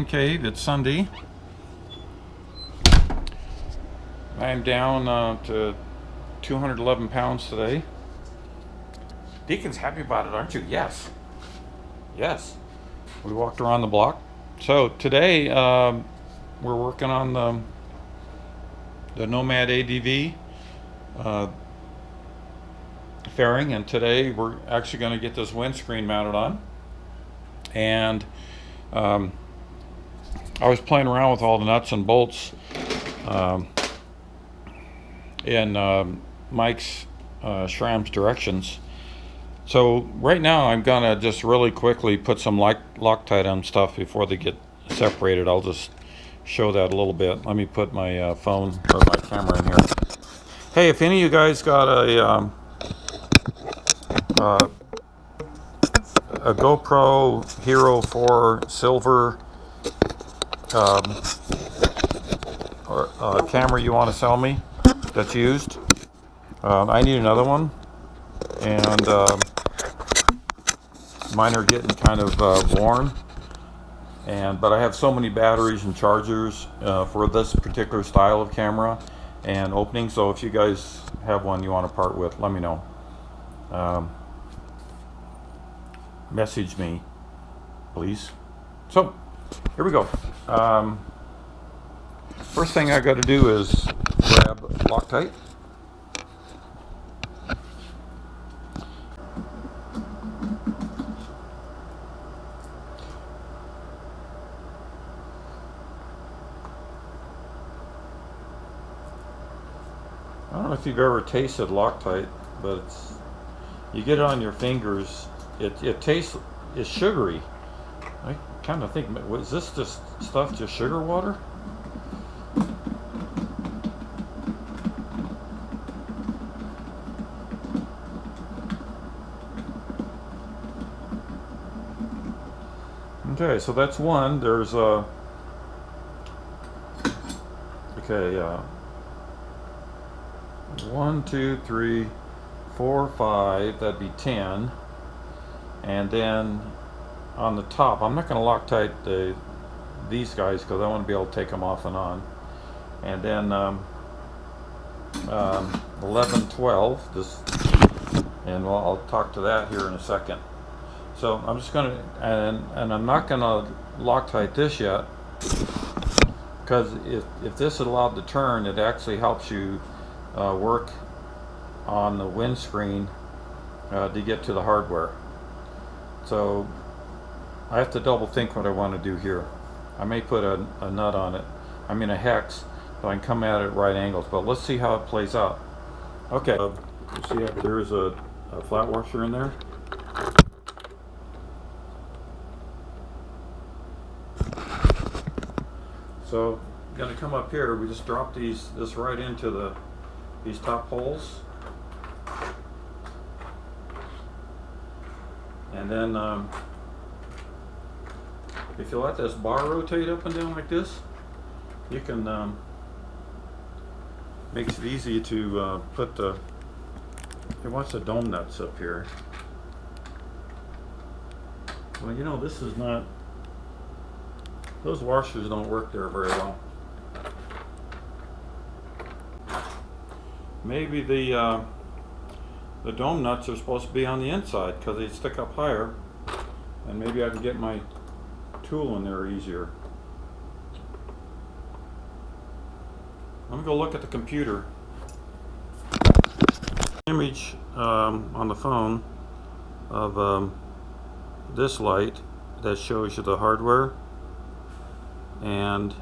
cave. It's Sunday. I'm down to 211 pounds today. Deacon's happy about it, aren't you? Yes. Yes. We walked around the block. So today we're working on the Nomad-ADV fairing, and today we're actually going to get this windscreen mounted on. And I was playing around with all the nuts and bolts in Mike's SRAM's directions. So right now I'm gonna just really quickly put some Loctite on stuff before they get separated. I'll just show that a little bit. Let me put my phone or my camera in here. Hey, if any of you guys got a GoPro Hero 4 Silver or camera you want to sell me that's used, I need another one, and mine are getting kind of worn, but I have so many batteries and chargers for this particular style of camera and opening. So if you guys have one you want to part with, let me know. Message me, please. So here we go. First thing I got to do is grab Loctite. I don't know if you've ever tasted Loctite, but you get it on your fingers. It tastes, it's sugary. I kind of think, was this just stuff, just sugar water? Okay, so that's one. There's a, okay, 1, 2, 3, 4, 5, that'd be 10. And then on the top, I'm not going to Loctite these guys because I want to be able to take them off and on. And then 11, 12, this, and I'll talk to that here in a second. So I'm just going to, and I'm not going to Loctite this yet, because if this is allowed to turn, it actually helps you work on the windscreen to get to the hardware. So I have to double think what I want to do here. I may put a nut on it, I mean a hex, so I can come at it at right angles, but let's see how it plays out. Okay, see if there's a flat washer in there. So I'm going to come up here, we just drop this right into these top holes. And then if you let this bar rotate up and down like this, you can makes it easy to put the, it wants the dome nuts up here. Well, you know, this is not, those washers don't work there very well. Maybe the dome nuts are supposed to be on the inside because they stick up higher, and maybe I can get my tool in there easier. I'm going to go look at the computer. Image on the phone of this light that shows you the hardware, and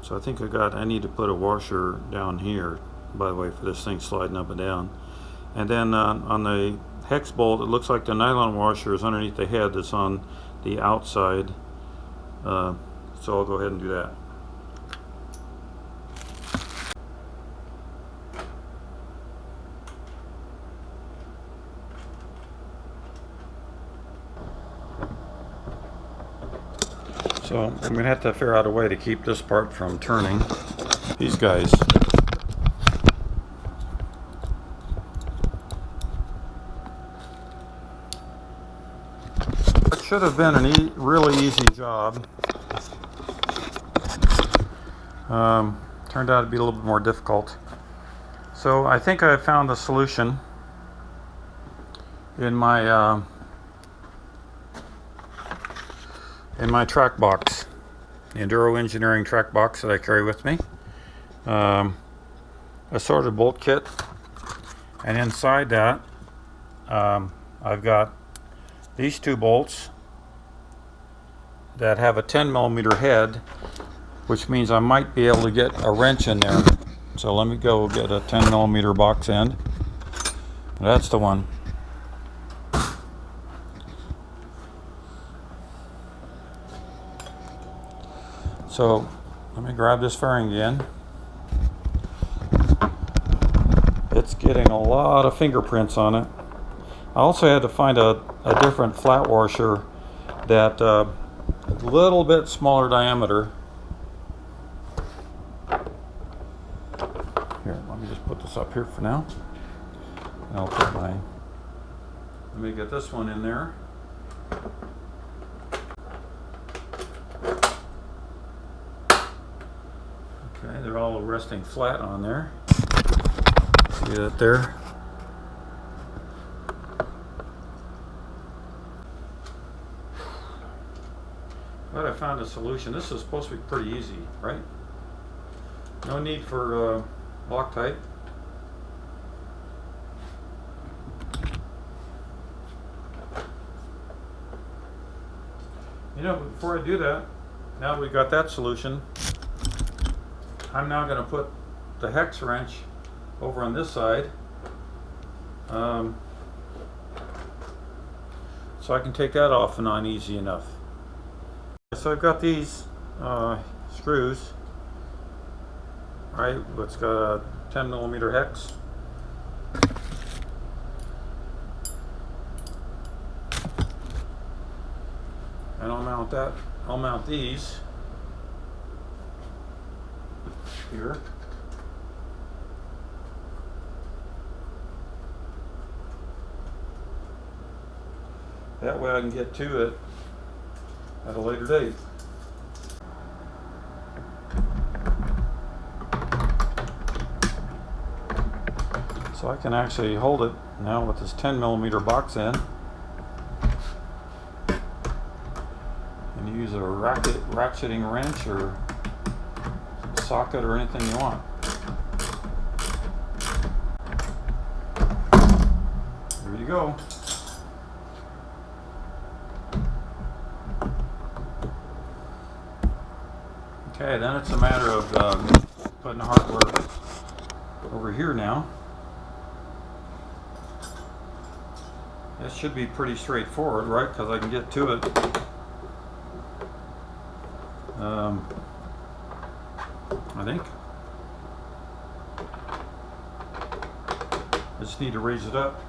so I think I need to put a washer down here, by the way, for this thing sliding up and down. And then on the hex bolt, it looks like the nylon washer is underneath the head that's on the outside. So I'll go ahead and do that. So I'm going to have to figure out a way to keep this part from turning. These guys should have been a really easy job. Turned out to be a little bit more difficult. So I think I found the solution in my track box, the Enduro Engineering track box that I carry with me. Assorted bolt kit, and inside that I've got these two bolts that have a 10mm head, which means I might be able to get a wrench in there. So let me go get a 10mm box end. That's the one. So let me grab this fairing again. It's getting a lot of fingerprints on it. I also had to find a different flat washer that a little bit smaller diameter. Here, let me just put this up here for now. And I'll put let me get this one in there. Okay, they're all resting flat on there. See that there? But I found a solution. This is supposed to be pretty easy, right? No need for Loctite. You know, before I do that, now that we got that solution, I'm now going to put the hex wrench over on this side, so I can take that off and on easy enough. So I've got these screws, right? It's got a 10mm hex. And I'll mount these here. That way I can get to it at a later date. So I can actually hold it now with this 10mm box end and use a ratcheting wrench or socket or anything you want. There you go. Okay, then it's a matter of putting the hardware over here now. This should be pretty straightforward, right? Because I can get to it. I think. I just need to raise it up.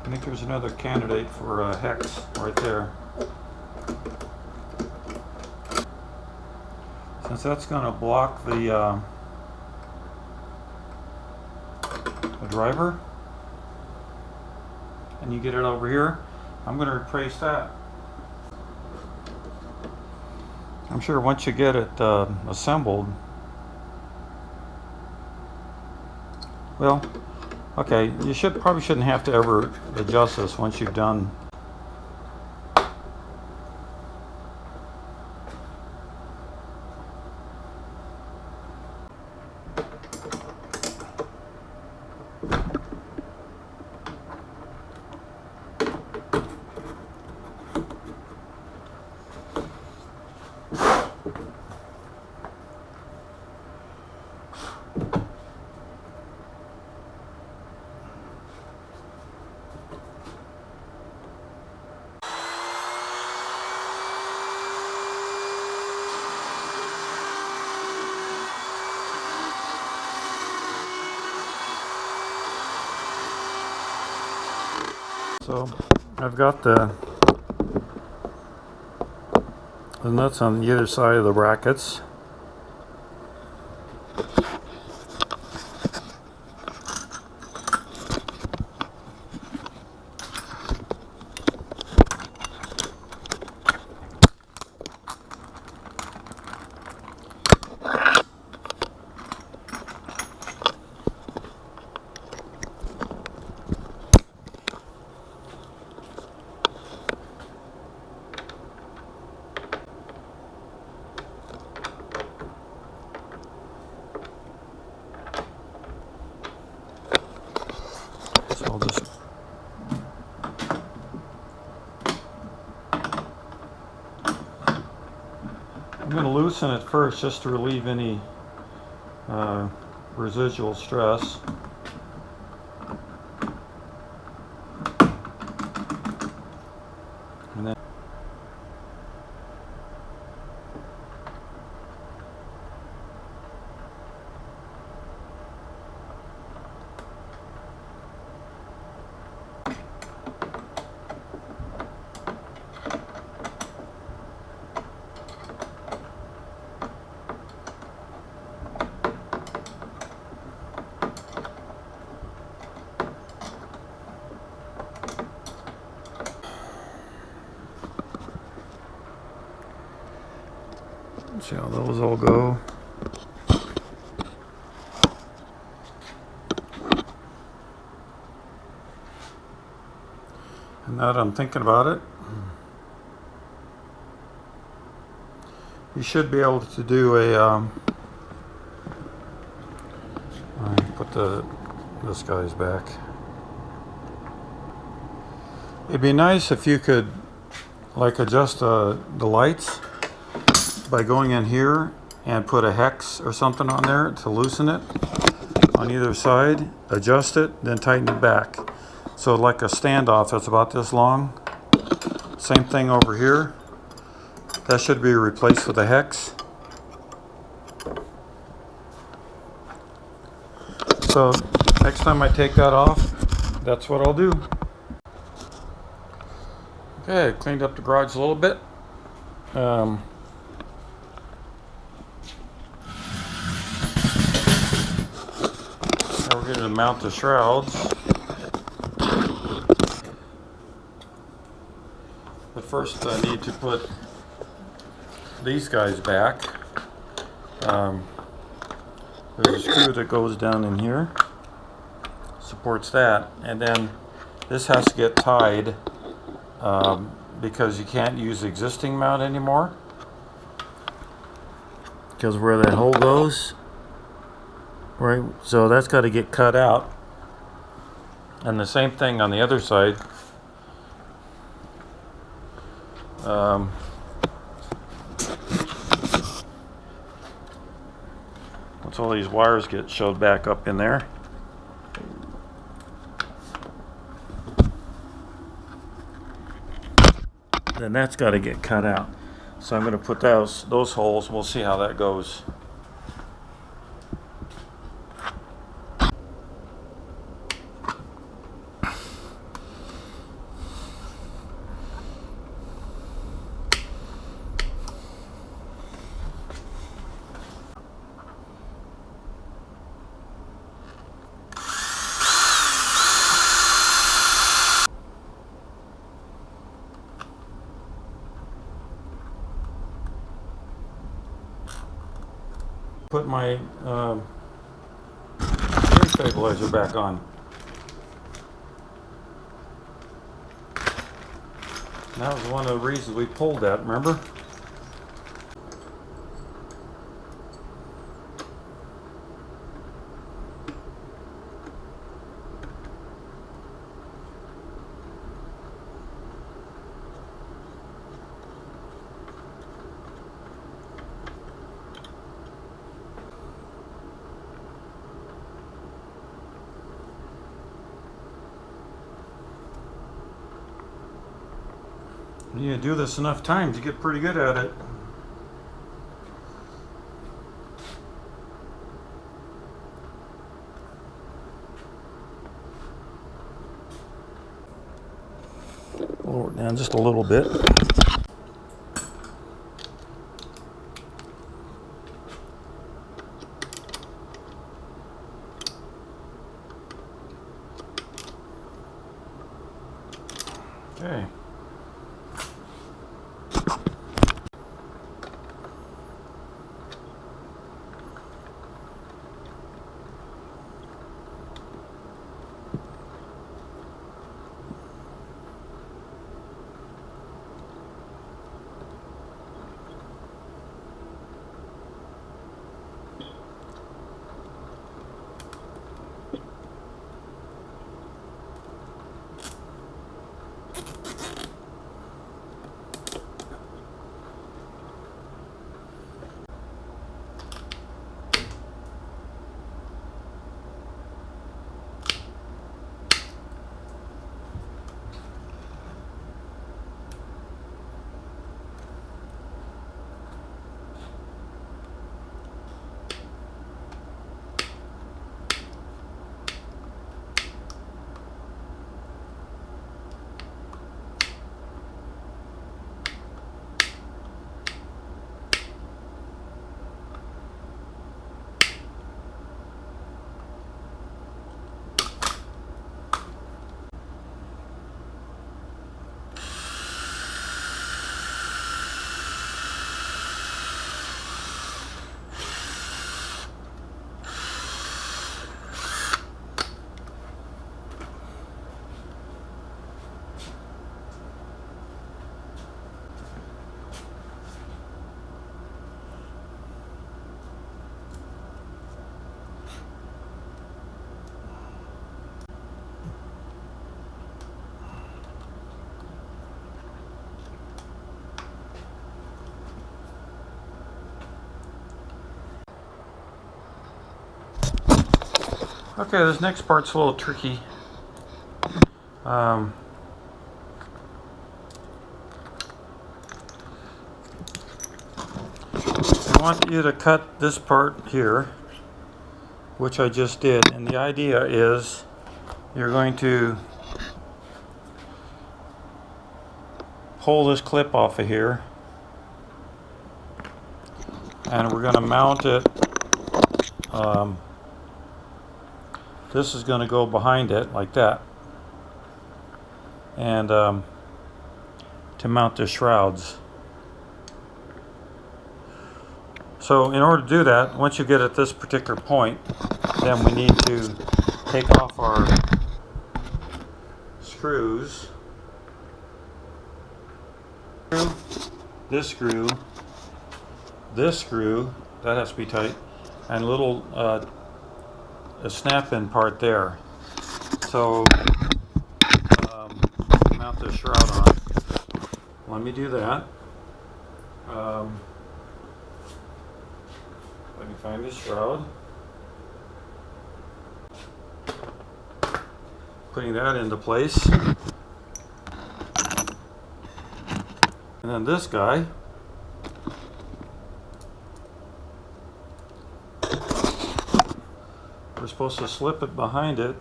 I think there's another candidate for a hex right there. Since that's going to block the driver, and you get it over here, I'm going to replace that. I'm sure once you get it assembled, well, okay, you probably shouldn't have to ever adjust this once you've done. So I've got the nuts on either side of the brackets. So I'll just I'm going to loosen it first just to relieve any residual stress. And then see how those all go. And now that I'm thinking about it, you should be able to do a put this guy's back. It'd be nice if you could like adjust the lights by going in here and put a hex or something on there to loosen it on either side, adjust it, then tighten it back. So like a standoff that's about this long. Same thing over here. That should be replaced with a hex. So next time I take that off, that's what I'll do. Okay, I cleaned up the garage a little bit. Now we're going to mount the shrouds. But first I need to put these guys back. There's a screw that goes down in here, supports that, and then this has to get tied because you can't use the existing mount anymore, because where that hole goes, right, so that's got to get cut out. And the same thing on the other side. Once all these wires get shoved back up in there, then that's got to get cut out. So I'm going to put those holes. We'll see how that goes. Put my gear stabilizer back on. That was one of the reasons we pulled that, remember? You do this enough times, you get pretty good at it. Lower it down just a little bit. Okay. Okay, this next part's a little tricky. I want you to cut this part here, which I just did, and the idea is you're going to pull this clip off of here, and we're going to mount it. This is going to go behind it like that, and to mount the shrouds. So in order to do that, once you get at this particular point, then we need to take off our screws. This screw, that has to be tight, and a little a snap-in part there. So mount this shroud on. Let me do that. Let me find this shroud. Putting that into place. And then this guy. We're supposed to slip it behind it.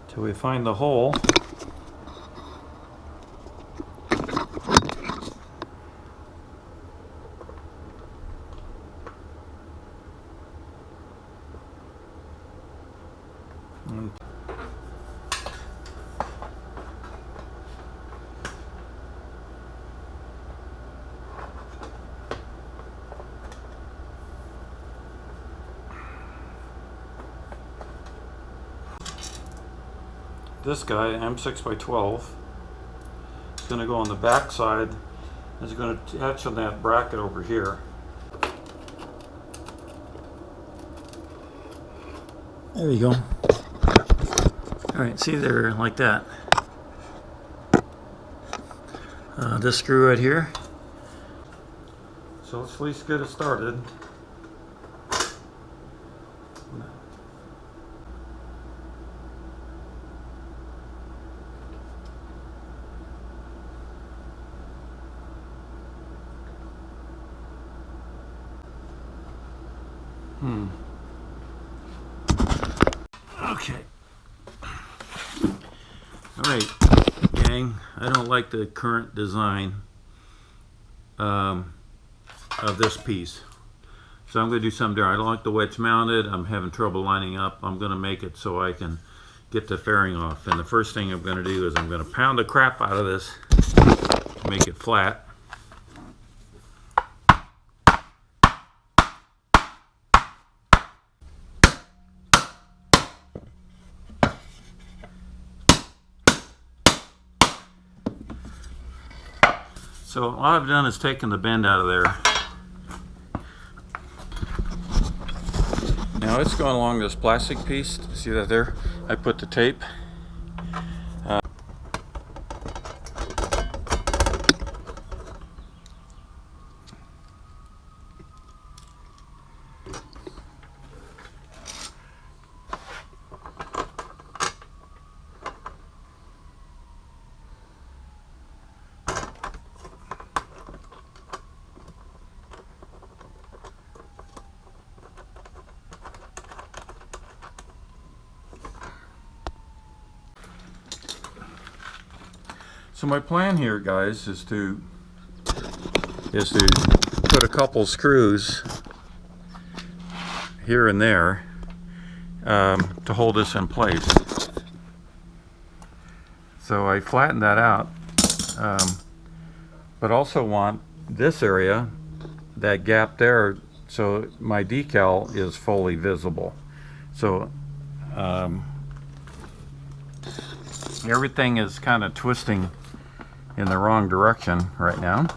Till we find the hole. This guy, M6x12, is going to go on the back side. It's going to attach on that bracket over here. There you go. Alright, see there, like that. This screw right here. So let's at least get it started. Okay. Alright, gang, I don't like the current design of this piece. So I'm going to do something different. I don't like the way it's mounted. I'm having trouble lining up. I'm going to make it so I can get the fairing off. And the first thing I'm going to do is I'm going to pound the crap out of this to make it flat. So all I've done is taken the bend out of there. Now it's going along this plastic piece. See that there? I put the tape. So my plan here, guys, is to put a couple screws here and there to hold this in place. So I flattened that out, but also want this area, that gap there, so my decal is fully visible. So everything is kind of twisting in the wrong direction right now.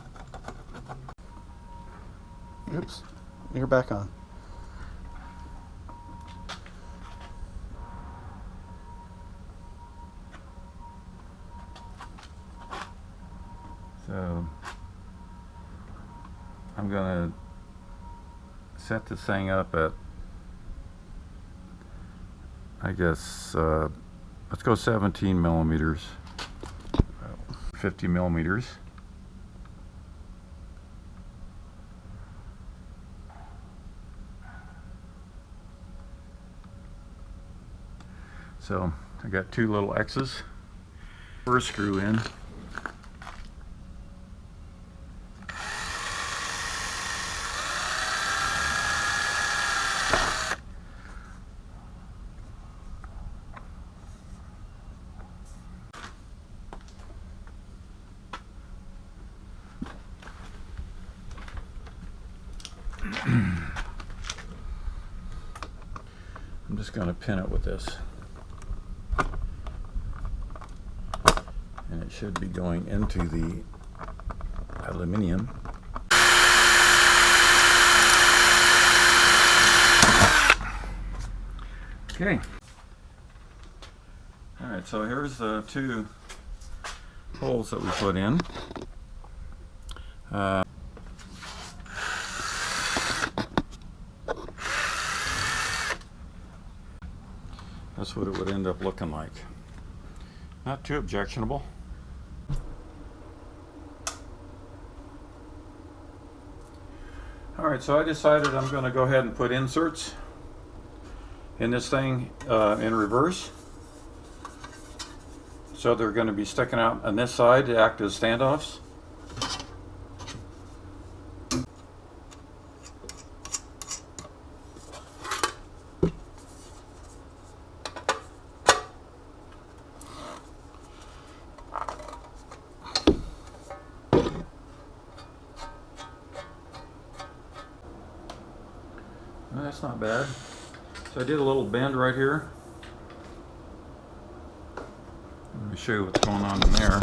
Oops, you're back on. So I'm gonna set this thing up at, I guess, let's go 17 millimeters. 50 millimeters. So I got two little X's. First screw in. I'm just going to pin it with this, and it should be going into the aluminum. Okay. Alright, so here's the two holes that we put in. That's what it would end up looking like. Not too objectionable. Alright, so I decided I'm going to go ahead and put inserts in this thing in reverse. So they're going to be sticking out on this side to act as standoffs. That's not bad. So I did a little bend right here. Let me show you what's going on in there.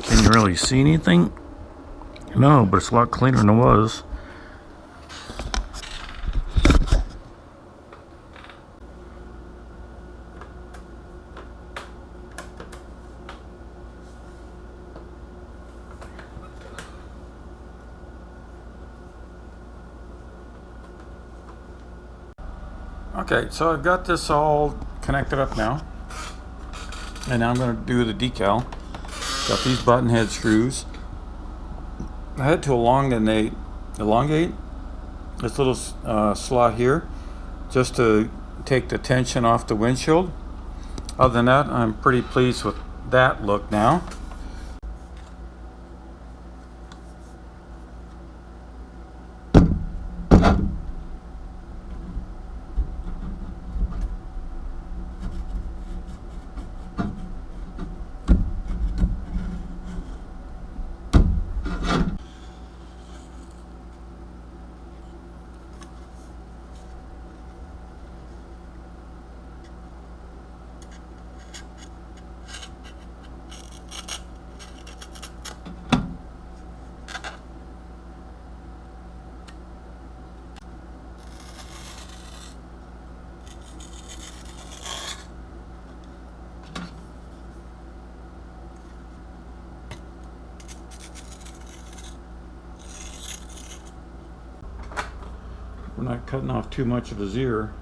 Can you really see anything? No, but it's a lot cleaner than it was. Okay, so I've got this all connected up now, and now I'm going to do the decal. Got these button head screws. I had to elongate this little slot here, just to take the tension off the windshield. Other than that, I'm pretty pleased with that look now. We're not cutting off too much of his ear.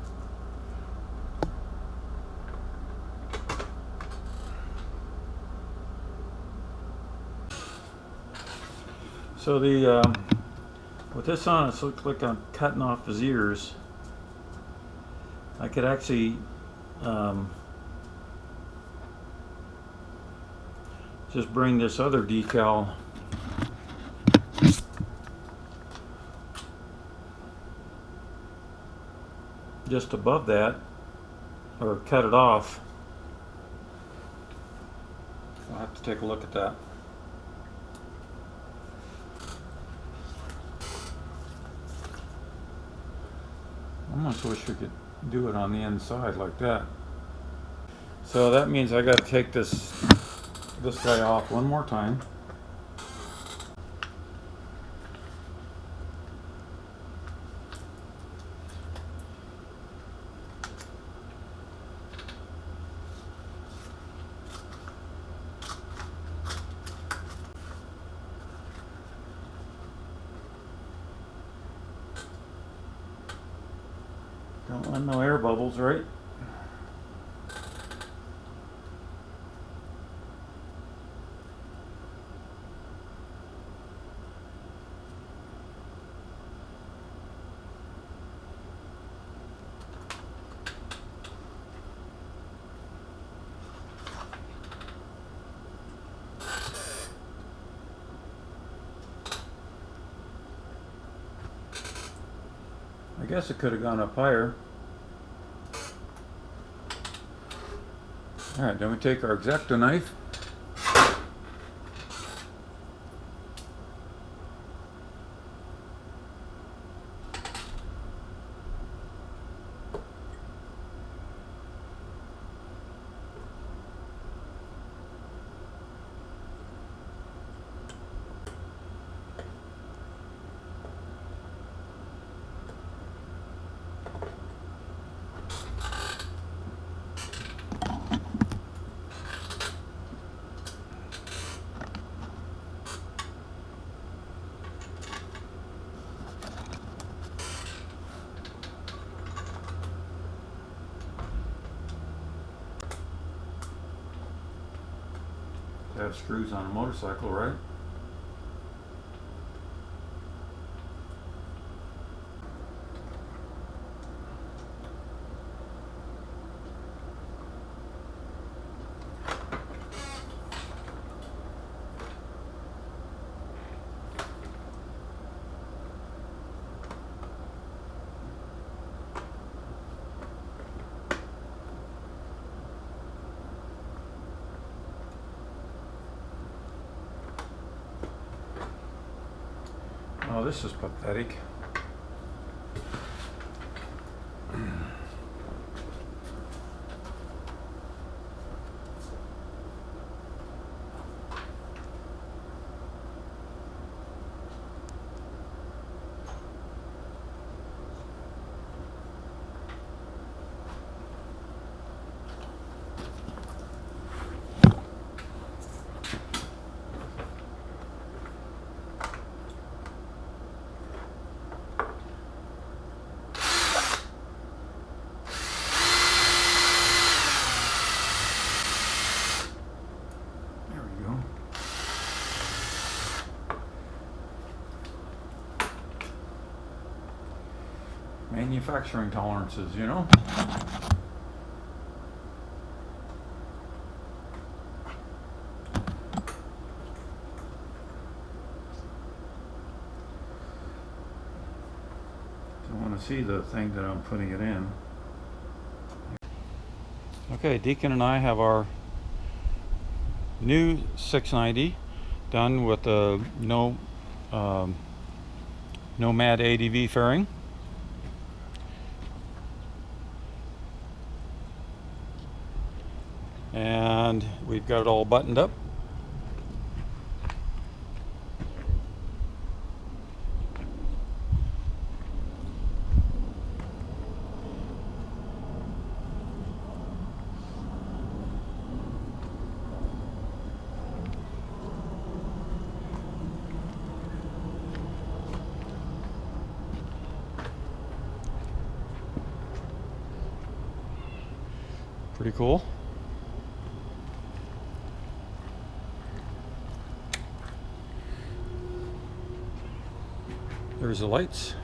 So with this on, it looks like I'm cutting off his ears. I could actually just bring this other decal just above that, or cut it off. I'll have to take a look at that. I almost wish we could do it on the inside like that. So that means I got to take this guy off one more time. Don't want no air bubbles, right? I guess it could have gone up higher. All right, then we take our X-Acto knife. Have screws on a motorcycle, right? Oh, this is pathetic. manufacturing tolerances, you know? I want to see the thing that I'm putting it in. Okay, Deacon and I have our new 690 done with the Nomad-ADV fairing. And we've got it all buttoned up. Pretty cool. There's the lights.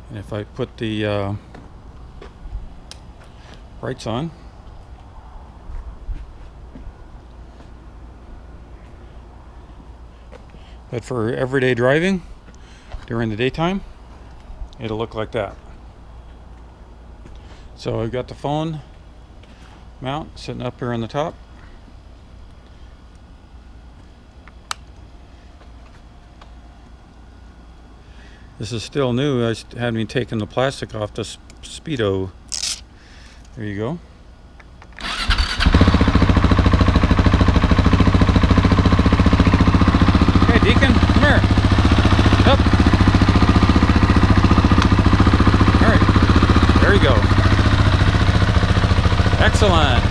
And if I put the brights on, but for everyday driving during the daytime, it'll look like that. So I've got the phone mount sitting up here on the top. This is still new. I haven't even taken the plastic off the Speedo. There you go. Hey Deacon, come here. Up. Alright. There you go. Excellent.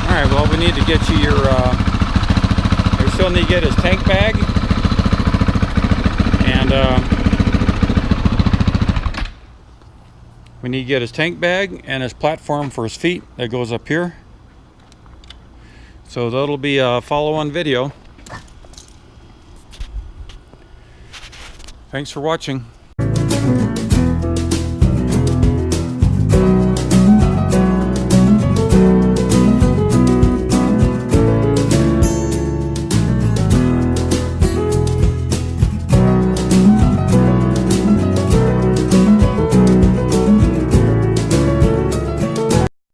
Alright, well, we need to get you your, we still need to get his tank bag. And we need to get his tank bag and his platform for his feet that goes up here. So that'll be a follow-on video. Thanks for watching.